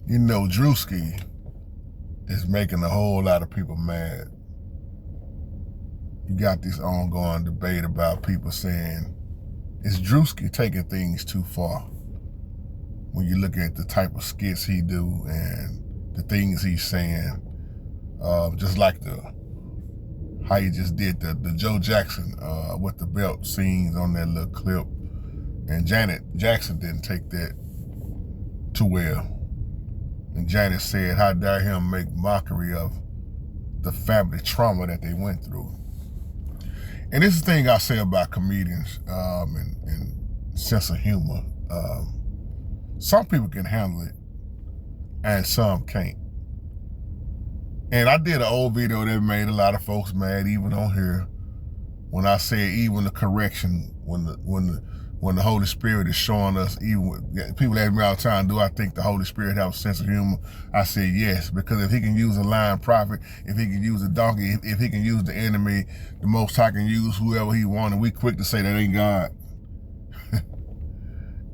You know, Druski is making a whole lot of people mad. You got this ongoing debate about people saying, is Druski taking things too far? When you look at the type of skits he do and the things he's saying, just like how he just did the Joe Jackson with the belt scenes on that little clip. And Janet Jackson didn't take that too well. And Janet said, how dare him make mockery of the family trauma that they went through. And this is the thing I say about comedians and sense of humor. Some people can handle it and some can't. And I did an old video that made a lot of folks mad, even on here, when I said even the correction, when the Holy Spirit is showing us, even people ask me all the time, do I think the Holy Spirit has a sense of humor? I say yes, because if he can use a lying prophet, if he can use a donkey, if he can use the enemy, the Most High can use whoever he wants, and we quick to say that ain't God.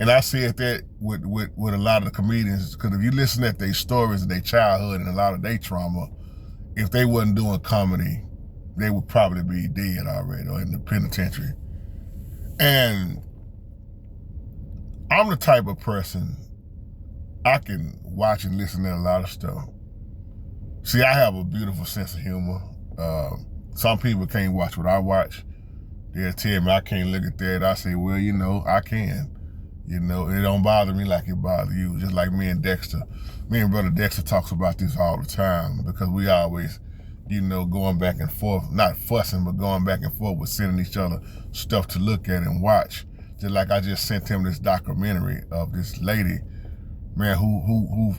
And I said that with a lot of the comedians, because if you listen at their stories of their childhood and a lot of their trauma, if they wasn't doing comedy, they would probably be dead already or in the penitentiary. And I'm the type of person, I can watch and listen to a lot of stuff. See, I have a beautiful sense of humor. Some people can't watch what I watch. They'll tell me I can't look at that. I say, well, you know, I can. You know, it don't bother me like it bothers you. Just like me and Dexter. Me and Brother Dexter talks about this all the time because we always, you know, going back and forth, not fussing, but going back and forth with sending each other stuff to look at and watch. Just like I just sent him this documentary of this lady, man, who,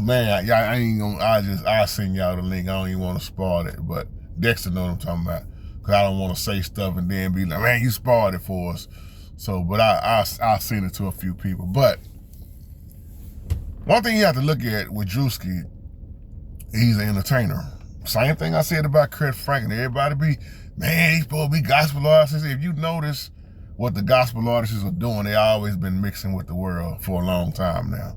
man, I ain't gonna, I'll send y'all the link. I don't even want to spoil it, but Dexter know what I'm talking about. Cause I don't want to say stuff and then be like, man, you spoiled it for us. So, but I'll send it to a few people. But one thing you have to look at with Druski, he's an entertainer. Same thing I said about Kurt Franklin. Everybody be, man, he's supposed to be gospel artists. If you notice what the gospel artists are doing, they always been mixing with the world for a long time now.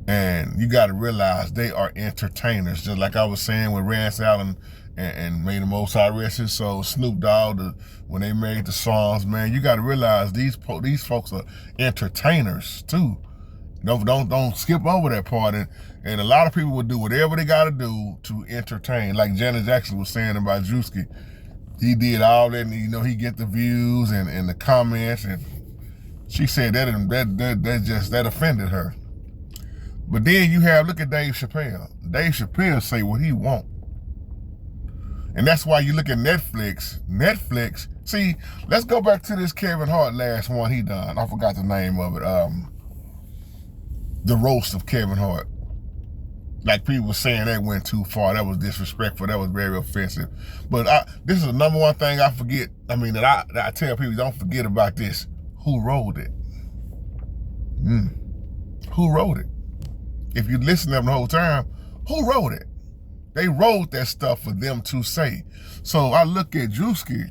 And you got to realize they are entertainers. Just like I was saying with Rance Allen and May the Most High rest his soul, Snoop Dogg, when they made the songs, man, you got to realize these folks are entertainers too. Don't skip over that part. And a lot of people will do whatever they got to do to entertain. Like Janet Jackson was saying about Druski, he did all that, and you know he get the views and the comments, and she said that offended her. But then you have, look at Dave Chappelle. Dave Chappelle say what he want. And that's why you look at Netflix. Netflix, see, let's go back to this Kevin Hart last one he done. I forgot the name of it. The roast of Kevin Hart. Like people were saying that went too far. That was disrespectful. That was very offensive. But this is the number one thing I forget. I mean, that I tell people, don't forget about this. Who wrote it? Who wrote it? If you listen to them the whole time, who wrote it? They wrote that stuff for them to say. So I look at Druski.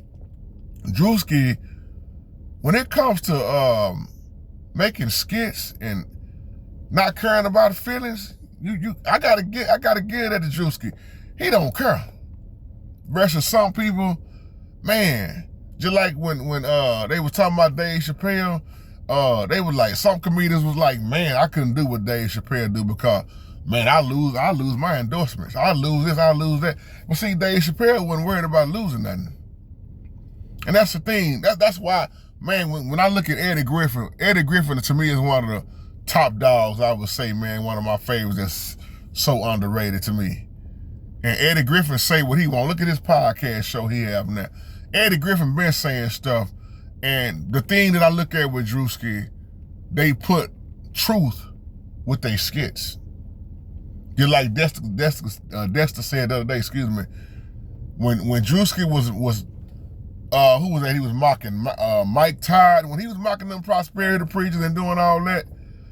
Druski, when it comes to making skits and not caring about feelings, I gotta get it at the Druski. He don't care. Versus some people, man, just like when they was talking about Dave Chappelle, they was like, some comedians was like, man, I couldn't do what Dave Chappelle do because, man, I lose my endorsements. I lose this, I lose that. But see, Dave Chappelle wasn't worried about losing nothing. And that's the thing. That's why, man, when I look at Eddie Griffin to me is one of the top dogs, I would say, man, one of my favorites that's so underrated to me. And Eddie Griffin say what he want. Look at this podcast show he have now. Eddie Griffin been saying stuff. And the thing that I look at with Druski, they put truth with their skits. Just like Dexter said the other day, excuse me, when Druski was who was that? He was mocking Mike Todd, when he was mocking them prosperity preachers and doing all that,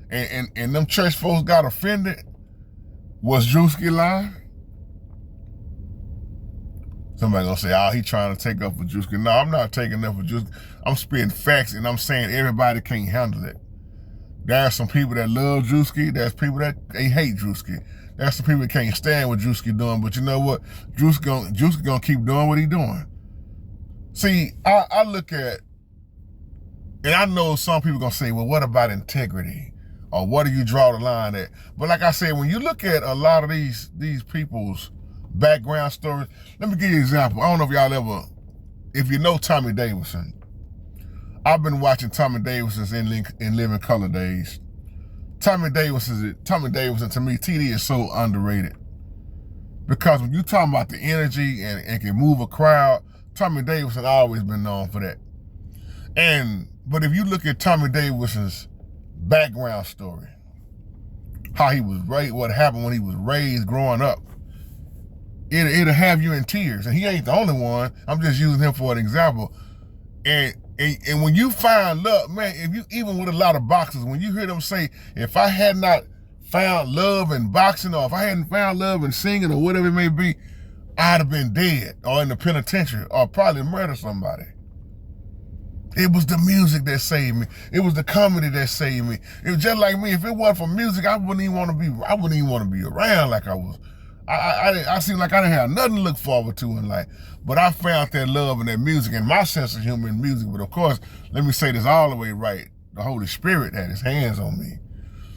and them church folks got offended. Was Druski lying? Somebody gonna say, oh, he trying to take up for Druski. No, I'm not taking up for Druski. I'm spitting facts and I'm saying everybody can't handle it. There's some people that love Druski. There's people that they hate Druski. There's some people that can't stand what Druski doing. But you know what? Druski gonna keep doing what he doing. See, I look at, and I know some people gonna say, well, what about integrity? Or what do you draw the line at? But like I said, when you look at a lot of these people's background stories, let me give you an example. I don't know if y'all ever, if you know Tommy Davidson. I've been watching Tommy Davidson's in Living Color days. Tommy Davidson to me, TD is so underrated. Because when you talking about the energy and can move a crowd, Tommy Davidson always been known for that. But if you look at Tommy Davidson's background story, how he was raised, what happened when he was raised growing up, it'll have you in tears. And he ain't the only one. I'm just using him for an example. And when you find love, man, if you, even with a lot of boxers, when you hear them say, if I had not found love in boxing, or if I hadn't found love in singing, or whatever it may be, I'd have been dead or in the penitentiary or probably murdered somebody. It was the music that saved me. It was the comedy that saved me. It was just like me. If it wasn't for music, I wouldn't even want to be around like I was. I seemed like I didn't have nothing to look forward to in life. But I found that love and that music and my sense of humor in music. But of course, let me say this all the way right. The Holy Spirit had his hands on me.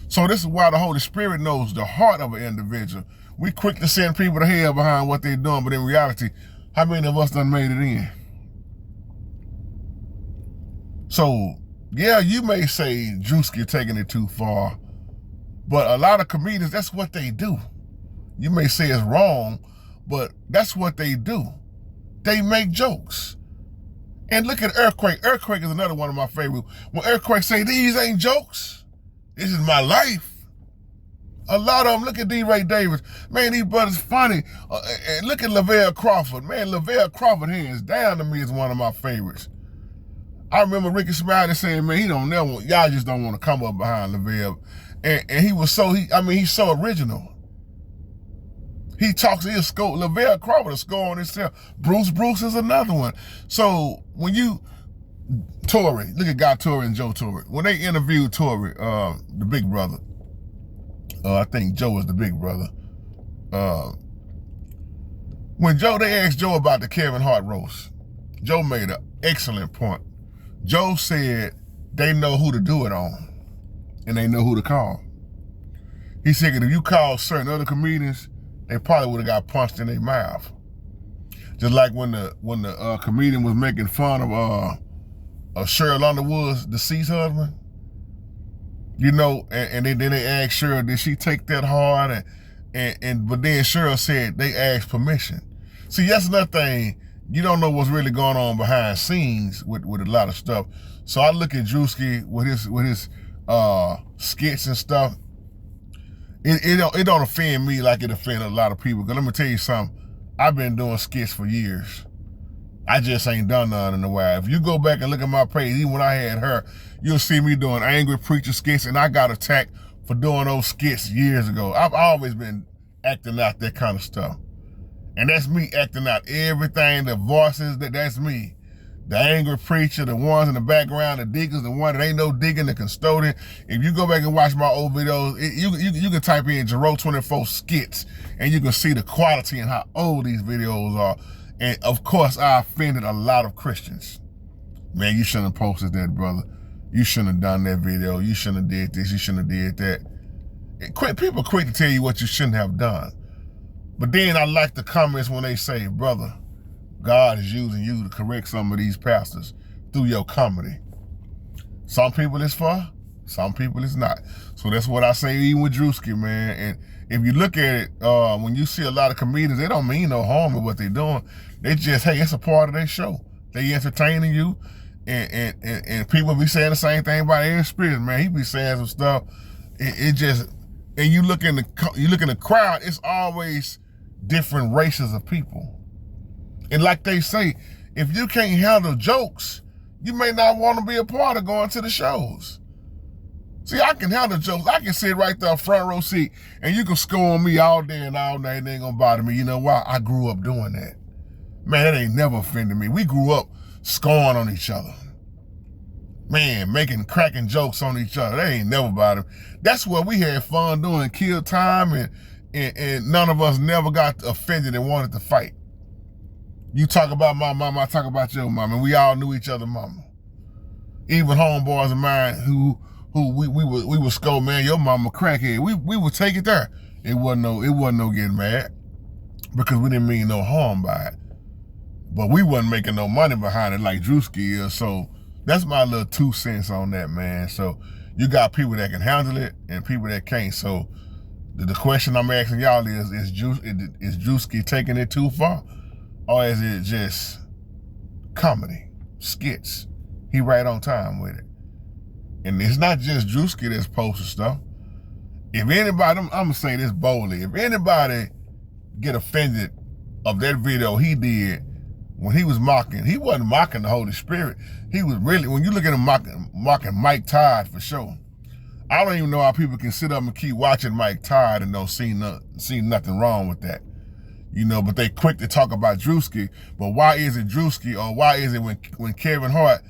So this is why the Holy Spirit knows the heart of an individual. We quick to send people to hell behind what they're doing, but in reality, how many of us done made it in? So, yeah, you may say Druski taking it too far, but a lot of comedians, that's what they do. You may say it's wrong, but that's what they do. They make jokes. And look at Earthquake. Earthquake is another one of my favorite. When Earthquake say, these ain't jokes, this is my life. A lot of them, look at D. Ray Davis. Man, these brothers funny. And look at Lavelle Crawford. Man, Lavelle Crawford, hands down to me, is one of my favorites. I remember Ricky Smiley saying, man, he don't never, y'all just don't want to come up behind Lavelle. And he was so, he's so original. He talks, Lavelle Crawford will score on himself. Bruce is another one. So when you, Tory, look at Guy Tory and Joe Tory. When they interviewed Tory, the big brother, I think Joe was the big brother. When they asked Joe about the Kevin Hart roast, Joe made an excellent point. Joe said they know who to do it on, and they know who to call. He said that if you call certain other comedians, they probably would have got punched in their mouth. Just like when the comedian was making fun of Cheryl Underwood's deceased husband, you know, and then they asked Cheryl, did she take that hard? But then Cheryl said they asked permission. See, that's another thing. You don't know what's really going on behind scenes with a lot of stuff. So I look at Druski with his skits and stuff. It don't offend me like it offends a lot of people. Because let me tell you something. I've been doing skits for years. I just ain't done none in a while. If you go back and look at my page, even when I had her, you'll see me doing angry preacher skits, and I got attacked for doing those skits years ago. I've always been acting out that kind of stuff. And that's me acting out everything, the voices, that's me. The angry preacher, the ones in the background, the diggers, the one that ain't no digging, the custodian. If you go back and watch my old videos, you can type in Jerome 24 skits, and you can see the quality and how old these videos are. And of course, I offended a lot of Christians. Man, you shouldn't have posted that, brother. You shouldn't have done that video. You shouldn't have did this. You shouldn't have did that. People quick to tell you what you shouldn't have done. But then I like the comments when they say, brother, God is using you to correct some of these pastors through your comedy. Some people it's for, some people it's not. So that's what I say even with Druski, man. And if you look at it, when you see a lot of comedians, they don't mean no harm with what they're doing. They just, hey, it's a part of their show. They entertaining you. And people be saying the same thing about Aaron Spears, man. He be saying some stuff. It just, and you look in the crowd, it's always different races of people. And like they say, if you can't handle jokes, you may not want to be a part of going to the shows. See, I can handle jokes. I can sit right there front row seat, and you can score on me all day and all night, and it ain't gonna bother me. You know why? I grew up doing that. Man, that ain't never offended me. We grew up scoring on each other. man, cracking jokes on each other. They ain't never about him. That's what we had fun doing, kill time, and none of us never got offended and wanted to fight. You talk about my mama, I talk about your mama, and we all knew each other's mama. Even homeboys of mine who we would scold, man, your mama crackhead. We would take it there. It wasn't no getting mad because we didn't mean no harm by it. But we wasn't making no money behind it like Druski is. So that's my little 2 cents on that, man. So you got people that can handle it and people that can't. So the question I'm asking y'all is Druski taking it too far? Or is it just comedy, skits? He right on time with it. And it's not just Druski that's posting stuff. If anybody, I'm gonna say this boldly, if anybody get offended of that video he did when he was mocking, he wasn't mocking the Holy Spirit. He was really, when you look at him mocking Mike Todd for sure. I don't even know how people can sit up and keep watching Mike Todd and don't see nothing wrong with that. You know, but they quick to talk about Druski. But why is it Druski, or why is it when Kevin Hart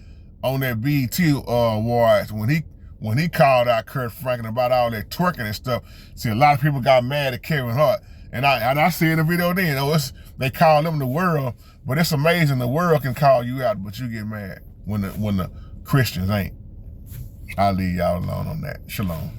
on that BET Awards, when he called out Kurt Franklin about all that twerking and stuff, see, a lot of people got mad at Kevin Hart. And I see in the video then, they call them the world, but it's amazing the world can call you out, but you get mad when the Christians ain't. I'll leave y'all alone on that. Shalom.